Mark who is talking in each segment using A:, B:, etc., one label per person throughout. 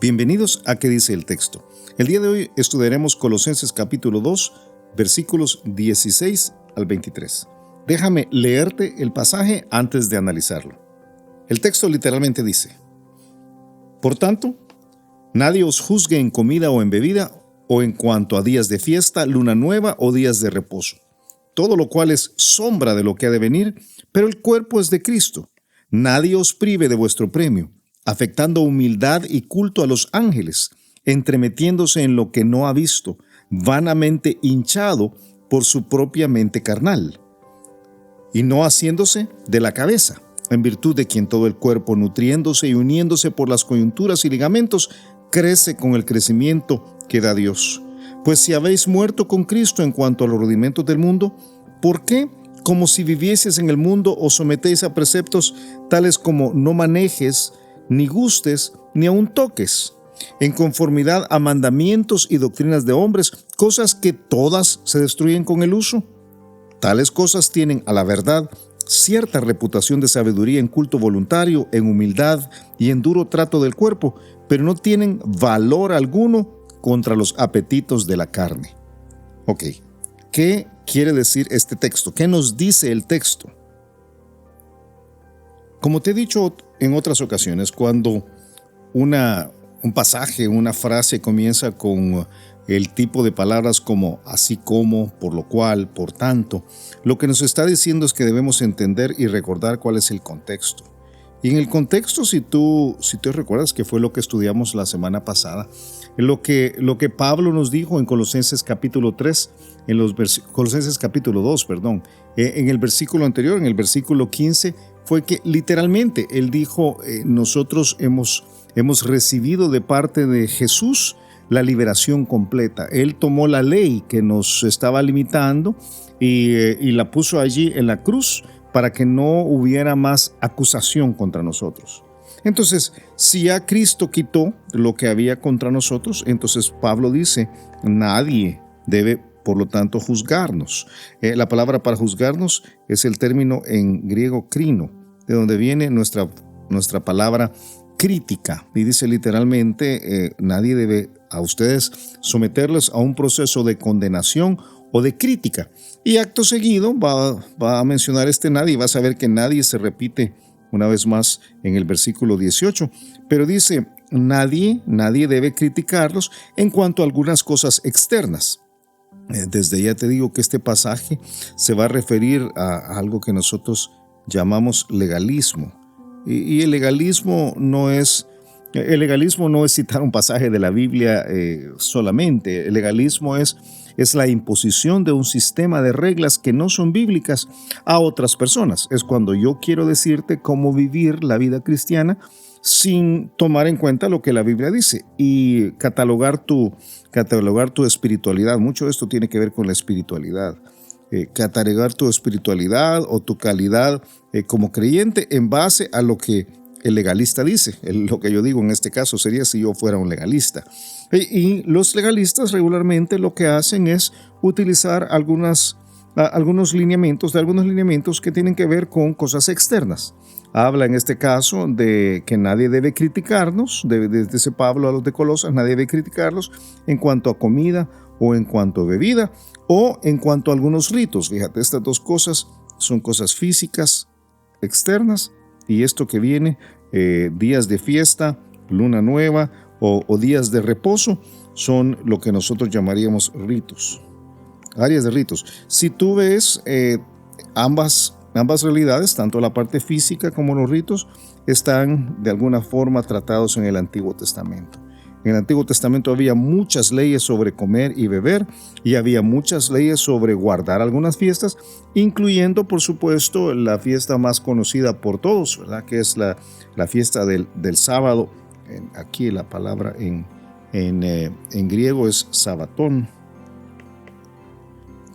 A: Bienvenidos a ¿Qué dice el texto? El día de hoy estudiaremos Colosenses capítulo 2, versículos 16 al 23. Déjame leerte el pasaje antes de analizarlo. El texto literalmente dice: Por tanto, nadie os juzgue en comida o en bebida, o en cuanto a días de fiesta, luna nueva o días de reposo, todo lo cual es sombra de lo que ha de venir, pero el cuerpo es de Cristo. Nadie os prive de vuestro premio, afectando humildad y culto a los ángeles, entremetiéndose en lo que no ha visto, vanamente hinchado por su propia mente carnal, y no haciéndose de la cabeza, en virtud de quien todo el cuerpo, nutriéndose y uniéndose por las coyunturas y ligamentos, crece con el crecimiento que da Dios. Pues si habéis muerto con Cristo en cuanto a los rudimentos del mundo, ¿por qué, como si vivieses en el mundo, os sometéis a preceptos tales como no manejes, ni gustes, ni aun toques, en conformidad a mandamientos y doctrinas de hombres, cosas que todas se destruyen con el uso? Tales cosas tienen, a la verdad, cierta reputación de sabiduría en culto voluntario, en humildad y en duro trato del cuerpo, pero no tienen valor alguno contra los apetitos de la carne. Ok, ¿qué quiere decir este texto? ¿Qué nos dice el texto? Como te he dicho en otras ocasiones, cuando un pasaje, una frase comienza con el tipo de palabras como así como, por lo cual, por tanto, lo que nos está diciendo es que debemos entender y recordar cuál es el contexto. Y en el contexto, si tú recuerdas que fue lo que estudiamos la semana pasada, lo que Pablo nos dijo en Colosenses capítulo 3, Colosenses capítulo 2, en el versículo anterior, en el versículo 15, fue que literalmente él dijo, nosotros hemos recibido de parte de Jesús la liberación completa. Él tomó la ley que nos estaba limitando y la puso allí en la cruz para que no hubiera más acusación contra nosotros. Entonces, si ya Cristo quitó lo que había contra nosotros, entonces Pablo dice, nadie debe, por lo tanto, juzgarnos. La palabra para juzgarnos es el término en griego krino, de donde viene nuestra palabra crítica. Y dice literalmente, nadie debe a ustedes someterlos a un proceso de condenación o de crítica. Y acto seguido va a mencionar nadie, y vas a ver que nadie se repite una vez más en el versículo 18. Pero dice, nadie debe criticarlos en cuanto a algunas cosas externas. Desde ya te digo que este pasaje se va a referir a algo que nosotros llamamos legalismo. Y el legalismo no es citar un pasaje de la Biblia solamente. El legalismo es la imposición de un sistema de reglas que no son bíblicas a otras personas. Es cuando yo quiero decirte cómo vivir la vida cristiana sin tomar en cuenta lo que la Biblia dice y catalogar tu espiritualidad. Mucho de esto tiene que ver con la espiritualidad. Catalogar tu espiritualidad o tu calidad como creyente en base a lo que el legalista dice. Lo que yo digo en este caso sería si yo fuera un legalista. Y los legalistas regularmente lo que hacen es utilizar algunos lineamientos que tienen que ver con cosas externas. Habla en este caso de que nadie debe criticarnos, dice Pablo a los de Colosas, nadie debe criticarlos en cuanto a comida o en cuanto a bebida o en cuanto a algunos ritos. Fíjate, estas dos cosas son cosas físicas externas y esto que viene, días de fiesta, luna nueva o días de reposo, son lo que nosotros llamaríamos ritos, áreas de ritos. Si tú ves ambas realidades, tanto la parte física como los ritos, están de alguna forma tratados en el Antiguo Testamento. En el Antiguo Testamento había muchas leyes sobre comer y beber y había muchas leyes sobre guardar algunas fiestas, incluyendo, por supuesto, la fiesta más conocida por todos, ¿verdad? Que es la fiesta del sábado. Aquí la palabra en griego es sabatón,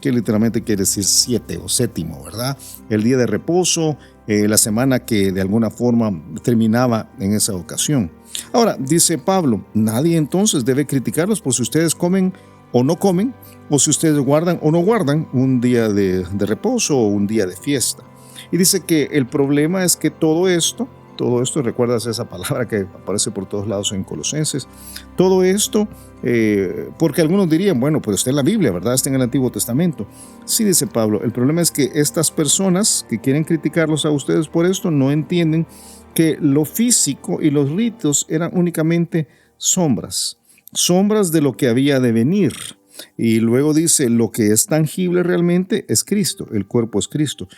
A: que literalmente quiere decir 7 o séptimo, ¿verdad? El día de reposo, la semana que de alguna forma terminaba en esa ocasión. Ahora, dice Pablo, nadie entonces debe criticarlos por si ustedes comen o no comen, o si ustedes guardan o no guardan un día de reposo o un día de fiesta. Y dice que el problema es que todo esto todo esto, recuerdas esa palabra que aparece por todos lados en Colosenses, todo esto, porque algunos dirían, bueno, pues está en la Biblia, ¿verdad? Está en el Antiguo Testamento. Sí, dice Pablo, el problema es que estas personas que quieren criticarlos a ustedes por esto no entienden que lo físico y los ritos eran únicamente sombras de lo que había de venir. Y luego dice, lo que es tangible realmente es Cristo, el cuerpo es Cristo.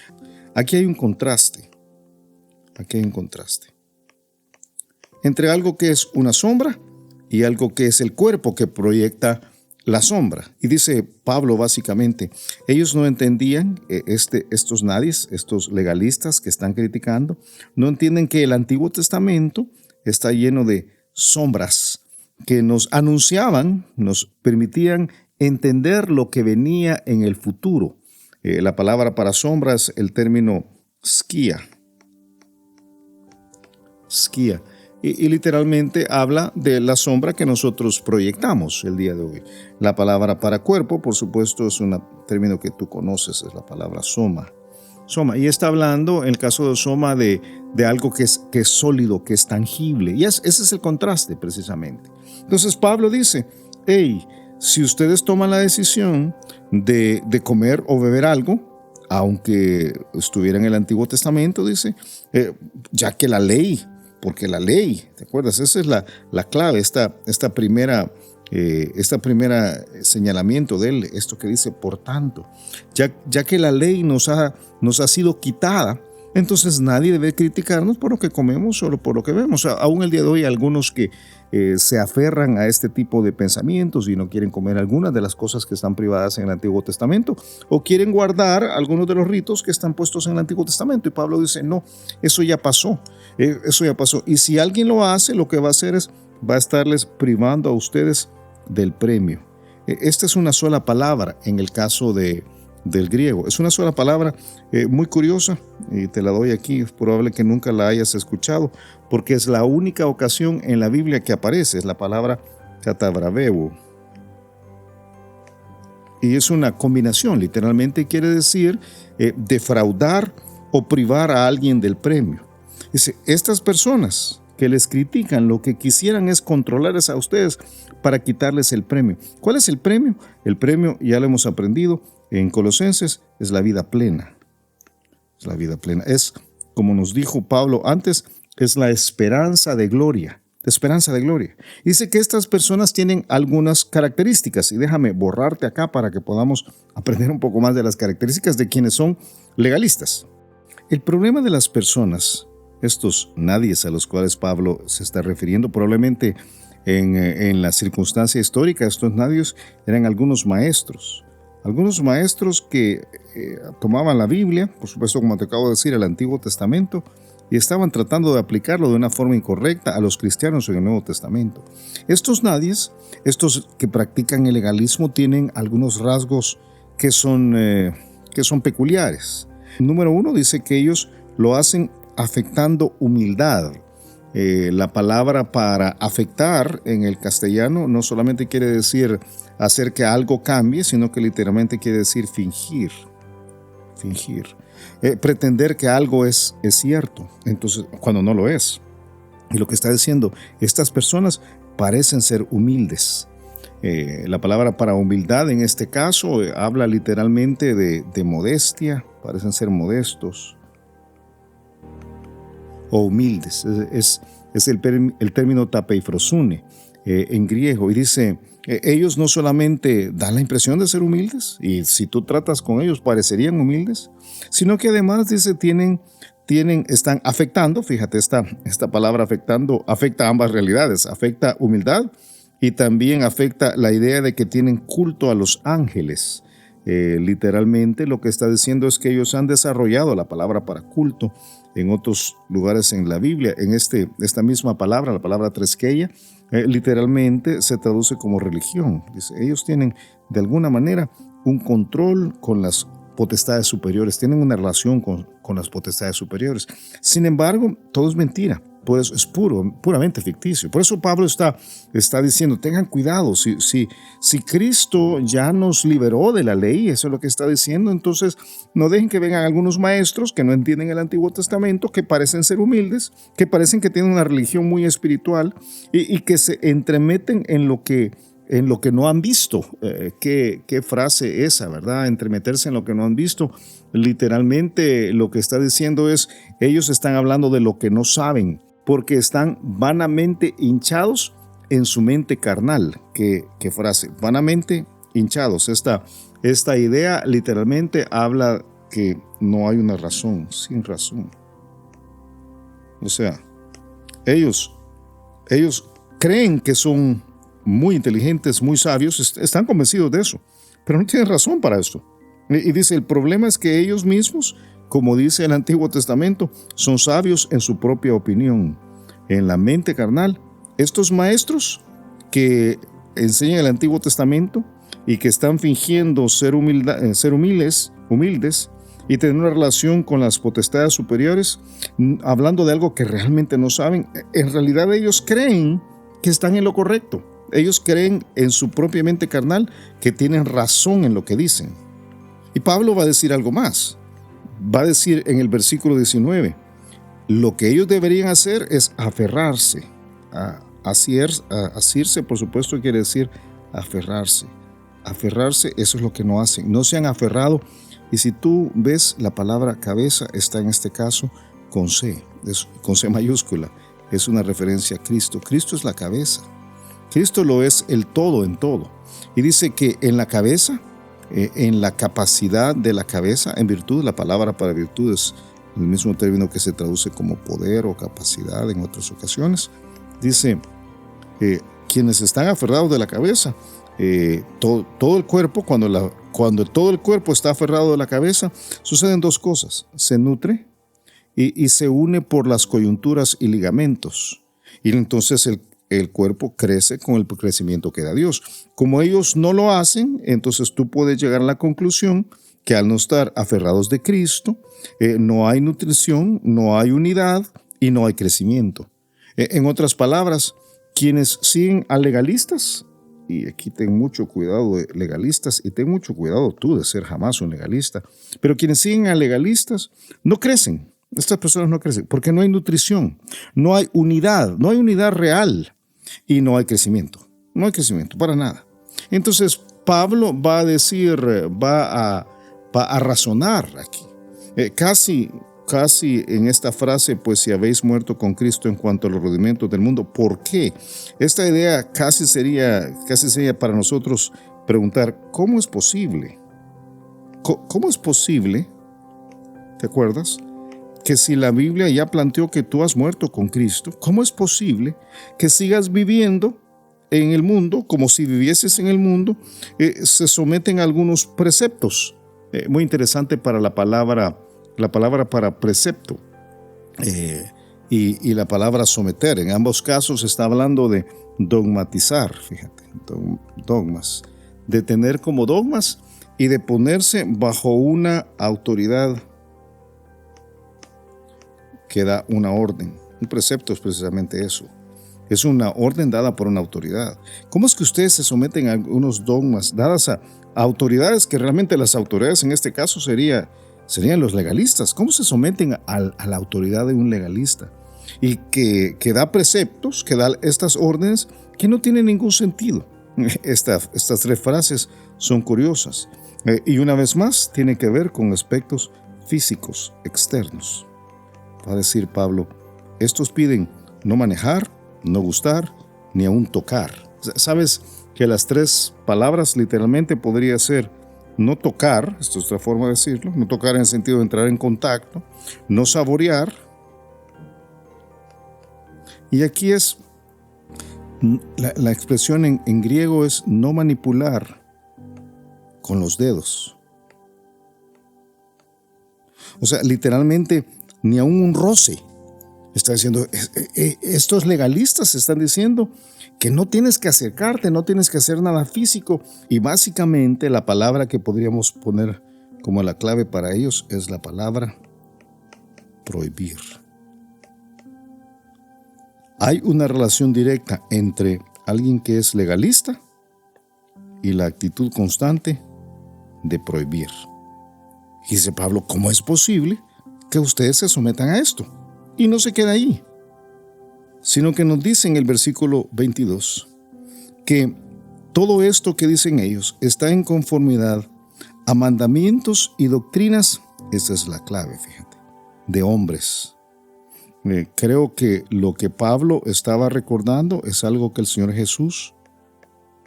A: Aquí hay un contraste, entre algo que es una sombra y algo que es el cuerpo que proyecta la sombra. Y dice Pablo básicamente, ellos no entendían, estos nadies, estos legalistas que están criticando, no entienden que el Antiguo Testamento está lleno de sombras que nos anunciaban, nos permitían entender lo que venía en el futuro. La palabra para sombra es el término skia. Y literalmente habla de la sombra que nosotros proyectamos el día de hoy. La palabra para cuerpo, por supuesto, es un término que tú conoces, es la palabra soma. Y está hablando, en el caso de soma, de algo que es sólido, que es tangible. Y ese es el contraste, precisamente. Entonces Pablo dice, hey, si ustedes toman la decisión de comer o beber algo, aunque estuviera en el Antiguo Testamento, dice, ya que la ley, porque la ley, ¿te acuerdas? Esa es la clave, esta primera señalamiento de él, esto que dice, por tanto, ya que la ley nos ha sido quitada, entonces nadie debe criticarnos por lo que comemos o por lo que vemos. Aún el día de hoy hay algunos que se aferran a este tipo de pensamientos y no quieren comer algunas de las cosas que están privadas en el Antiguo Testamento o quieren guardar algunos de los ritos que están puestos en el Antiguo Testamento. Y Pablo dice, no, eso ya pasó. Y si alguien lo hace, lo que va a hacer es, va a estarles privando a ustedes del premio. Esta es una sola palabra en el caso del griego. Es una sola palabra muy curiosa y te la doy aquí. Es probable que nunca la hayas escuchado porque es la única ocasión en la Biblia que aparece. Es la palabra katabraveu. Y es una combinación. Literalmente quiere decir defraudar o privar a alguien del premio. Dice, estas personas que les critican lo que quisieran es controlarles a ustedes para quitarles el premio. ¿Cuál es el premio? El premio, ya lo hemos aprendido en Colosenses, es la vida plena. Es la vida plena. Es, como nos dijo Pablo antes, es la esperanza de gloria. Esperanza de gloria. Dice que estas personas tienen algunas características y déjame borrarte acá para que podamos aprender un poco más de las características de quienes son legalistas. El problema de las personas, estos nadies a los cuales Pablo se está refiriendo, probablemente en la circunstancia histórica, estos nadies eran algunos maestros que tomaban la Biblia, por supuesto, como te acabo de decir, el Antiguo Testamento, y estaban tratando de aplicarlo de una forma incorrecta a los cristianos en el Nuevo Testamento. Estos nadies, estos que practican el legalismo, tienen algunos rasgos que son peculiares. Número uno, dice que ellos lo hacen afectando humildad. La palabra para afectar en el castellano no solamente quiere decir hacer que algo cambie, sino que literalmente quiere decir fingir. Pretender que algo es cierto, entonces cuando no lo es. Y lo que está diciendo, estas personas parecen ser humildes. La palabra para humildad en este caso habla literalmente de modestia, parecen ser modestos o humildes. Es el término tapeifrosune en griego, y dice, ellos no solamente dan la impresión de ser humildes, y si tú tratas con ellos parecerían humildes, sino que además dice, están afectando, fíjate, esta palabra afectando afecta ambas realidades, afecta humildad y también afecta la idea de que tienen culto a los ángeles. Literalmente lo que está diciendo es que ellos han desarrollado la palabra para culto en otros lugares en la Biblia. En esta misma palabra, la palabra treskeia, literalmente se traduce como religión. Dice, ellos tienen de alguna manera un control con las potestades superiores, tienen una relación con las potestades superiores. Sin embargo, todo es mentira. Por eso es puramente ficticio. Por eso Pablo está diciendo, tengan cuidado, si Cristo ya nos liberó de la ley, eso es lo que está diciendo, entonces no dejen que vengan algunos maestros que no entienden el Antiguo Testamento, que parecen ser humildes, que parecen que tienen una religión muy espiritual y que se entremeten en lo que no han visto. ¿Qué frase esa, verdad? Entremeterse en lo que no han visto. Literalmente lo que está diciendo es, ellos están hablando de lo que no saben, porque están vanamente hinchados en su mente carnal. ¿Qué frase? Vanamente hinchados. Esta idea literalmente habla que no hay una razón, sin razón. O sea, ellos creen que son muy inteligentes, muy sabios, están convencidos de eso, pero no tienen razón para esto. Y dice, el problema es que ellos mismos, como dice el Antiguo Testamento, son sabios en su propia opinión, en la mente carnal. Estos maestros que enseñan el Antiguo Testamento y que están fingiendo ser humildes y tener una relación con las potestades superiores, hablando de algo que realmente no saben, en realidad ellos creen que están en lo correcto. Ellos creen en su propia mente carnal que tienen razón en lo que dicen. Y Pablo va a decir algo más. Va a decir en el versículo 19, lo que ellos deberían hacer es aferrarse. Asirse, por supuesto, quiere decir aferrarse. Aferrarse, eso es lo que no hacen. No se han aferrado. Y si tú ves, la palabra cabeza está en este caso con C mayúscula. Es una referencia a Cristo. Cristo es la cabeza. Cristo lo es el todo en todo. Y dice que en la cabeza, en la capacidad de la cabeza, en virtud, la palabra para virtud es el mismo término que se traduce como poder o capacidad en otras ocasiones. Dice, quienes están aferrados de la cabeza, todo el cuerpo, cuando todo el cuerpo está aferrado de la cabeza, suceden dos cosas. Se nutre y se une por las coyunturas y ligamentos. Y entonces el cuerpo crece con el crecimiento que da Dios. Como ellos no lo hacen, entonces tú puedes llegar a la conclusión que al no estar aferrados de Cristo, no hay nutrición, no hay unidad y no hay crecimiento. En otras palabras, quienes siguen a legalistas, y aquí ten mucho cuidado de legalistas, y ten mucho cuidado tú de ser jamás un legalista, pero quienes siguen a legalistas no crecen. Estas personas no crecen porque no hay nutrición, no hay unidad real. Y no hay crecimiento para nada. Entonces Pablo va a decir, va a razonar aquí. Casi en esta frase, pues si habéis muerto con Cristo en cuanto a los rudimentos del mundo, ¿por qué? Esta idea casi sería para nosotros preguntar, ¿cómo es posible? ¿Cómo es posible? ¿Te acuerdas? Que si la Biblia ya planteó que tú has muerto con Cristo, ¿cómo es posible que sigas viviendo en el mundo como si vivieses en el mundo? Se someten a algunos preceptos. Muy interesante para la palabra para precepto y la palabra someter. En ambos casos está hablando de dogmatizar, fíjate, dogmas, de tener como dogmas y de ponerse bajo una autoridad que da una orden. Un precepto es precisamente eso. Es una orden dada por una autoridad. ¿Cómo es que ustedes se someten a unos dogmas dadas a autoridades que realmente las autoridades en este caso serían los legalistas? ¿Cómo se someten a la autoridad de un legalista? Y que da preceptos, que da estas órdenes que no tienen ningún sentido. Estas tres frases son curiosas. Y una vez más, tiene que ver con aspectos físicos, externos. Va a decir Pablo, estos piden no manejar, no gustar, ni aún tocar. ¿Sabes que las tres palabras literalmente podría ser no tocar, esto es otra forma de decirlo, no tocar en el sentido de entrar en contacto, no saborear, y aquí es, la expresión en griego es no manipular con los dedos. O sea, literalmente ni aún un roce. Está diciendo, estos legalistas están diciendo que no tienes que acercarte, no tienes que hacer nada físico. Y básicamente la palabra que podríamos poner como la clave para ellos es la palabra prohibir. Hay una relación directa entre alguien que es legalista y la actitud constante de prohibir. Y dice Pablo, ¿cómo es posible que ustedes se sometan a esto? Y no se queda ahí, sino que nos dice en el versículo 22 que todo esto que dicen ellos está en conformidad a mandamientos y doctrinas, esa es la clave, fíjate, de hombres. Creo que lo que Pablo estaba recordando es algo que el Señor Jesús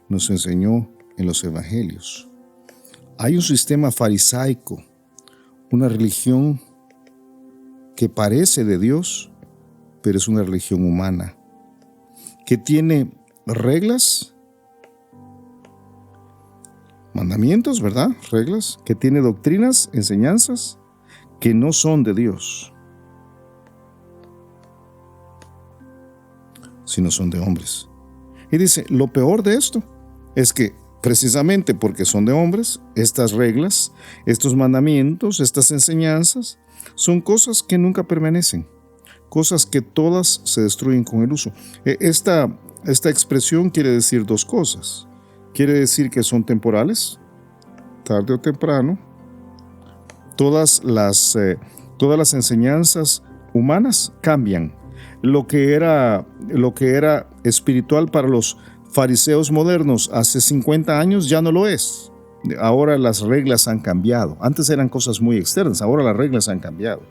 A: nos enseñó en los evangelios. Hay un sistema farisaico, una religión que parece de Dios, pero es una religión humana, que tiene reglas, mandamientos, ¿verdad? Reglas, que tiene doctrinas, enseñanzas, que no son de Dios, sino son de hombres. Y dice, lo peor de esto es que precisamente porque son de hombres, estas reglas, estos mandamientos, estas enseñanzas, son cosas que nunca permanecen, cosas que todas se destruyen con el uso. Esta expresión quiere decir dos cosas. Quiere decir que son temporales, tarde o temprano. Todas las enseñanzas humanas cambian. Lo que era espiritual para los fariseos modernos hace 50 años ya no lo es. Ahora las reglas han cambiado. Antes eran cosas muy externas, ahora las reglas han cambiado.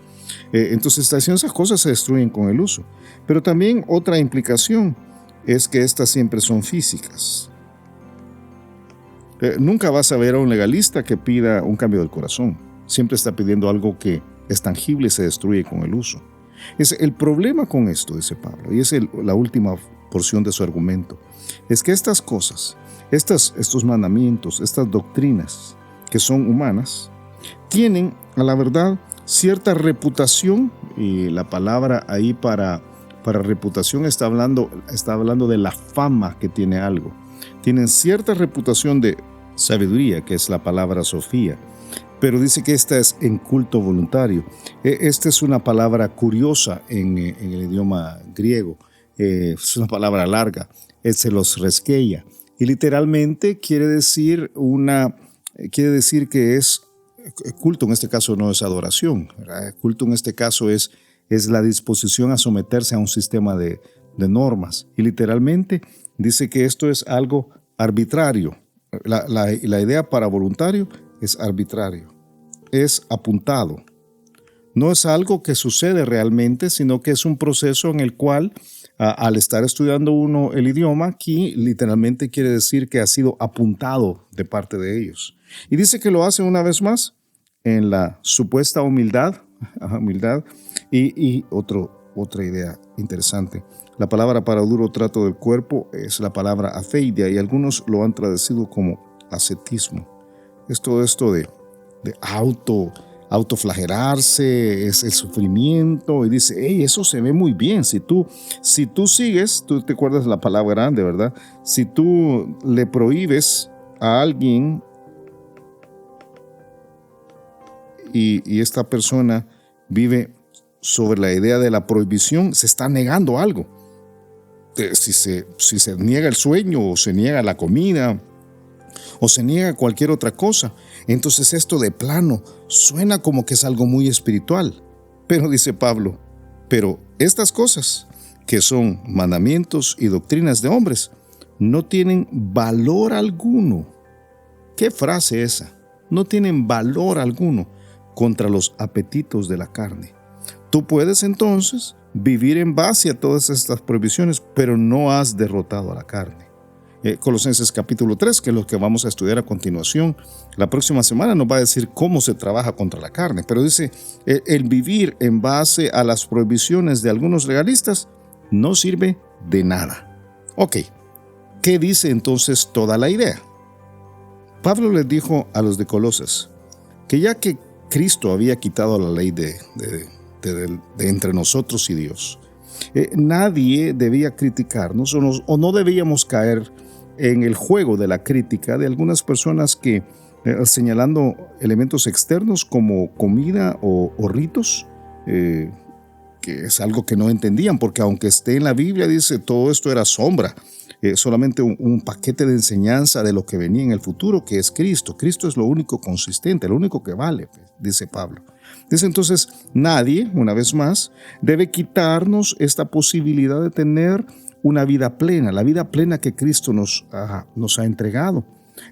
A: Entonces esas cosas se destruyen con el uso. Pero también otra implicación es que estas siempre son físicas. Nunca vas a ver a un legalista que pida un cambio del corazón. Siempre está pidiendo algo que es tangible y se destruye con el uso. Es el problema con esto, dice Pablo, y es la última porción de su argumento, es que estas cosas, estos mandamientos, estas doctrinas que son humanas, tienen a la verdad cierta reputación, y la palabra ahí para reputación está hablando de la fama que tiene algo. Tienen cierta reputación de sabiduría, que es la palabra sofía, pero dice que esta es en culto voluntario. Esta es una palabra curiosa en el idioma griego. Es una palabra larga, se los resqueia, y literalmente quiere decir que es culto. En este caso no es adoración, ¿verdad? Culto en este caso es la disposición a someterse a un sistema de normas, y literalmente dice que esto es algo arbitrario. La idea para voluntario es arbitrario, es apuntado. No es algo que sucede realmente, sino que es un proceso en el cual, al estar estudiando uno el idioma, aquí literalmente quiere decir que ha sido apuntado de parte de ellos. Y dice que lo hace una vez más en la supuesta humildad. Y otra idea interesante. La palabra para duro trato del cuerpo es la palabra afeidia, y algunos lo han traducido como ascetismo. Es todo esto de autoflagelarse, es el sufrimiento, y dice, hey, eso se ve muy bien. Si tú sigues, tú te acuerdas de la palabra grande, ¿verdad? Si tú le prohíbes a alguien y esta persona vive sobre la idea de la prohibición, se está negando algo. Si se niega el sueño, o se niega la comida, o se niega cualquier otra cosa, entonces esto de plano suena como que es algo muy espiritual. Pero dice Pablo, pero estas cosas que son mandamientos y doctrinas de hombres no tienen valor alguno. ¿Qué frase esa? No tienen valor alguno contra los apetitos de la carne. Tú puedes entonces vivir en base a todas estas prohibiciones, pero no has derrotado a la carne. Colosenses capítulo 3, que es lo que vamos a estudiar a continuación, la próxima semana nos va a decir cómo se trabaja contra la carne, pero dice, el vivir en base a las prohibiciones de algunos legalistas no sirve de nada. Ok, ¿qué dice entonces toda la idea? Pablo les dijo a los de Colosas que ya que Cristo había quitado la ley de entre nosotros y Dios, nadie debía criticarnos o no debíamos caer en el juego de la crítica de algunas personas que, señalando elementos externos como comida o ritos, que es algo que no entendían, porque aunque esté en la Biblia, dice, todo esto era sombra, solamente un paquete de enseñanza de lo que venía en el futuro, que es Cristo. Cristo es lo único consistente, lo único que vale, dice Pablo. Dice entonces, nadie, una vez más, debe quitarnos esta posibilidad de tener una vida plena, la vida plena que Cristo nos ha entregado.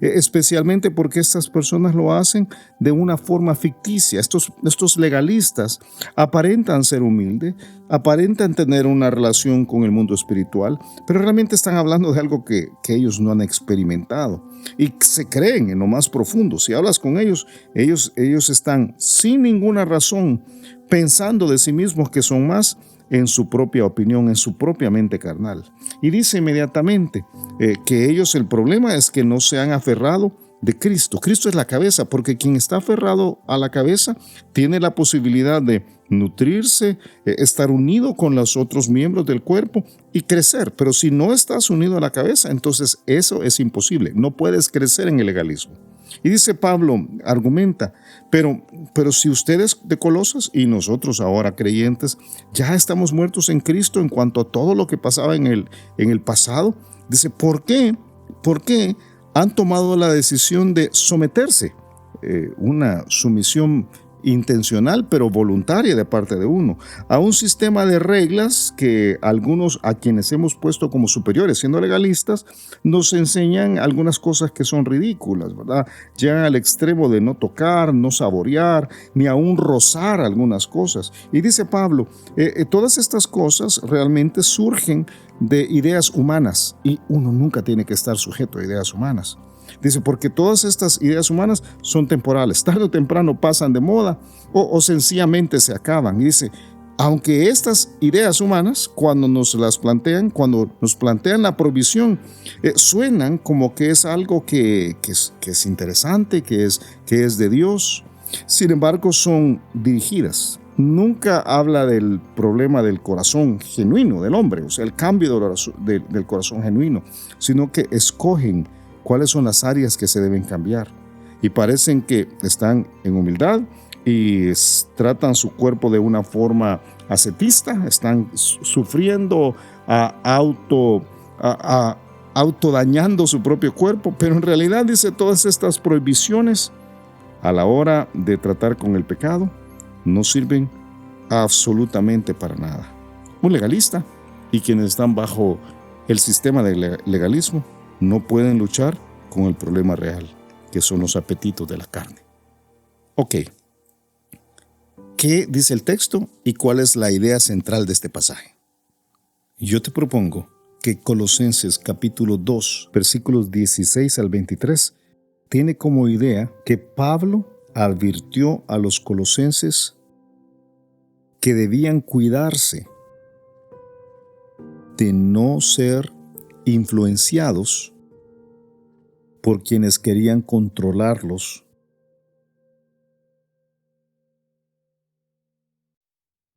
A: Especialmente porque estas personas lo hacen de una forma ficticia. Estos legalistas aparentan ser humildes, aparentan tener una relación con el mundo espiritual, pero realmente están hablando de algo que ellos no han experimentado y se creen en lo más profundo. Si hablas con ellos están sin ninguna razón pensando de sí mismos que son más en su propia opinión, en su propia mente carnal. Y dice inmediatamente que ellos, el problema es que no se han aferrado de Cristo. Cristo es la cabeza, porque quien está aferrado a la cabeza tiene la posibilidad de nutrirse, estar unido con los otros miembros del cuerpo y crecer. Pero si no estás unido a la cabeza, entonces eso es imposible. No puedes crecer en el legalismo. Y dice Pablo, argumenta, pero si ustedes de Colosas y nosotros ahora creyentes ya estamos muertos en Cristo en cuanto a todo lo que pasaba en el pasado, dice, ¿por qué han tomado la decisión de someterse? Una sumisión intencional pero voluntaria de parte de uno, a un sistema de reglas que algunos a quienes hemos puesto como superiores, siendo legalistas, nos enseñan algunas cosas que son ridículas, ¿verdad? Llegan al extremo de no tocar, no saborear, ni aún rozar algunas cosas. Y dice Pablo, todas estas cosas realmente surgen de ideas humanas y uno nunca tiene que estar sujeto a ideas humanas. Dice, porque todas estas ideas humanas son temporales, tarde o temprano pasan de moda o sencillamente se acaban. Y dice, aunque estas ideas humanas, cuando nos plantean la provisión, suenan como que es algo que es interesante, que es de Dios, sin embargo son dirigidas. Nunca habla del problema del corazón genuino del hombre, o sea, el cambio del corazón genuino, sino que escogen cuáles son las áreas que se deben cambiar. Y parecen que están en humildad y tratan su cuerpo de una forma ascetista, están sufriendo, autodañando su propio cuerpo, pero en realidad dice todas estas prohibiciones a la hora de tratar con el pecado no sirven absolutamente para nada. Un legalista y quienes están bajo el sistema de legalismo no pueden luchar con el problema real, que son los apetitos de la carne. Ok, ¿qué dice el texto y cuál es la idea central de este pasaje? Yo te propongo que Colosenses capítulo 2, versículos 16 al 23, tiene como idea que Pablo advirtió a los colosenses que debían cuidarse de no ser influenciados por quienes querían controlarlos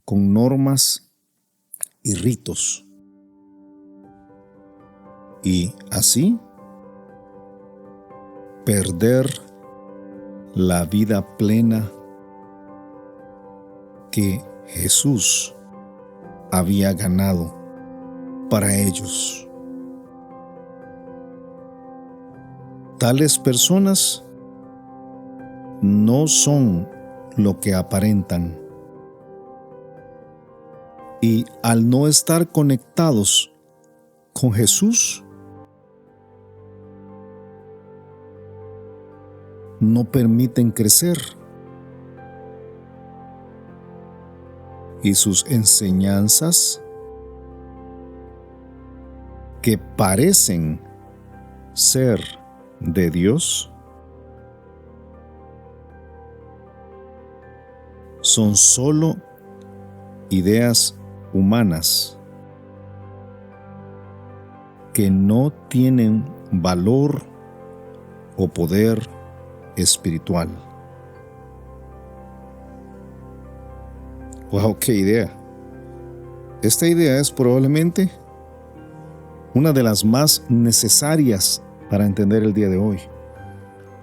A: con normas y ritos, y así perder la vida plena que Jesús había ganado para ellos. Tales personas no son lo que aparentan, y al no estar conectados con Jesús, no permiten crecer, y sus enseñanzas, que parecen ser de Dios, son solo ideas humanas que no tienen valor o poder espiritual. ¡Wow! ¡Qué idea! Esta idea es probablemente una de las más necesarias para entender el día de hoy.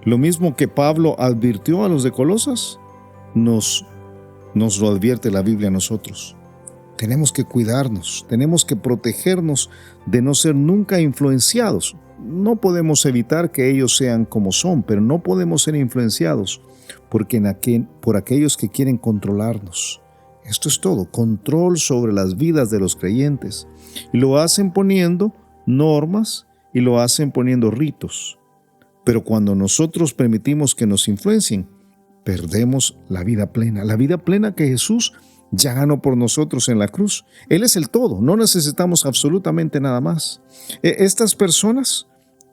A: Lo mismo que Pablo advirtió a los de Colosas, nos lo advierte la Biblia a nosotros. tenemos que cuidarnos, tenemos que protegernos de no ser nunca influenciados. No podemos evitar que ellos sean como son, pero no podemos ser influenciados por aquellos que quieren controlarnos. Esto es todo, control sobre las vidas de los creyentes. Y lo hacen poniendo normas y lo hacen poniendo ritos. Pero cuando nosotros permitimos que nos influencien, perdemos la vida plena que Jesús ya ganó por nosotros en la cruz. Él es el todo, no necesitamos absolutamente nada más. Estas personas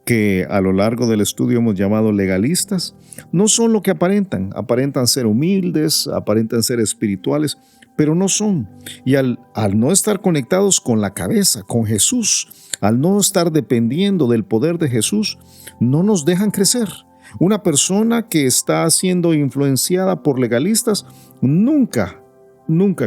A: que a lo largo del estudio hemos llamado legalistas, no son lo que aparentan ser humildes, aparentan ser espirituales, pero no son. Y al no estar conectados con la cabeza, con Jesús, al no estar dependiendo del poder de Jesús, no nos dejan crecer. Una persona que está siendo influenciada por legalistas nunca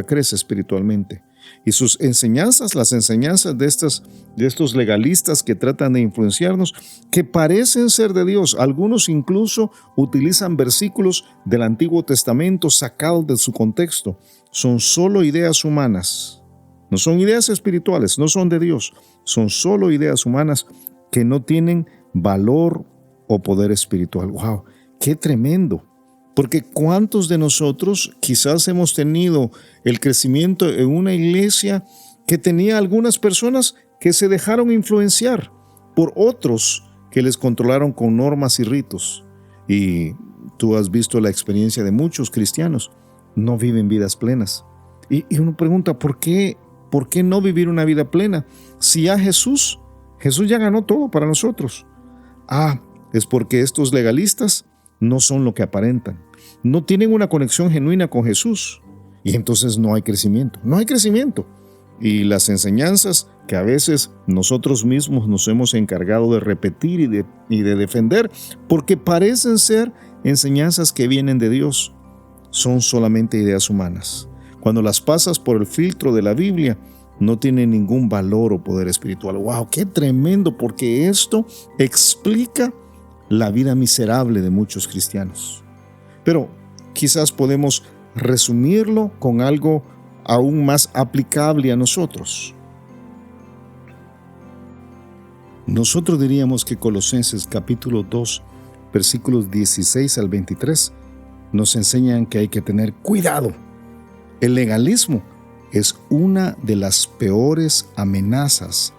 A: crece espiritualmente. Y sus enseñanzas, las enseñanzas de estos legalistas que tratan de influenciarnos, que parecen ser de Dios. Algunos incluso utilizan versículos del Antiguo Testamento sacados de su contexto. Son solo ideas humanas. No son ideas espirituales, no son de Dios. Son solo ideas humanas que no tienen valor o poder espiritual. ¡Wow! ¡Qué tremendo! Porque ¿cuántos de nosotros quizás hemos tenido el crecimiento en una iglesia que tenía algunas personas que se dejaron influenciar por otros que les controlaron con normas y ritos? Y tú has visto la experiencia de muchos cristianos, no viven vidas plenas. Y uno pregunta, ¿por qué no vivir una vida plena? Si ya Jesús ya ganó todo para nosotros. Es porque estos legalistas no son lo que aparentan. No tienen una conexión genuina con Jesús. Y entonces no hay crecimiento. Y las enseñanzas que a veces nosotros mismos nos hemos encargado de repetir y de defender, porque parecen ser enseñanzas que vienen de Dios, son solamente ideas humanas. Cuando las pasas por el filtro de la Biblia, no tienen ningún valor o poder espiritual. ¡Wow! ¡Qué tremendo! Porque esto explica la vida miserable de muchos cristianos. Pero quizás podemos resumirlo con algo aún más aplicable a nosotros. Nosotros diríamos que Colosenses capítulo 2, versículos 16 al 23, nos enseñan que hay que tener cuidado. El legalismo es una de las peores amenazas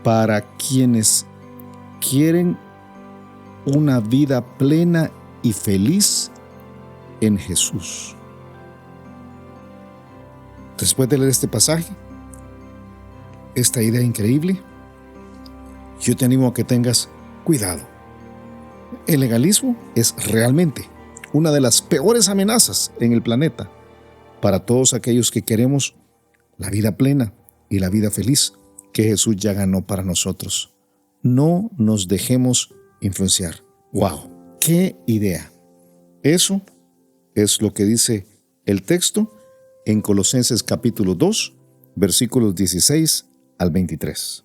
A: para quienes quieren una vida plena y feliz en Jesús. Después de leer este pasaje, esta idea increíble, yo te animo a que tengas cuidado. El legalismo es realmente una de las peores amenazas en el planeta para todos aquellos que queremos la vida plena y la vida feliz que Jesús ya ganó para nosotros. No nos dejemos influenciar. ¡Wow! ¡Qué idea! Eso es lo que dice el texto en Colosenses capítulo 2, versículos 16 al 23.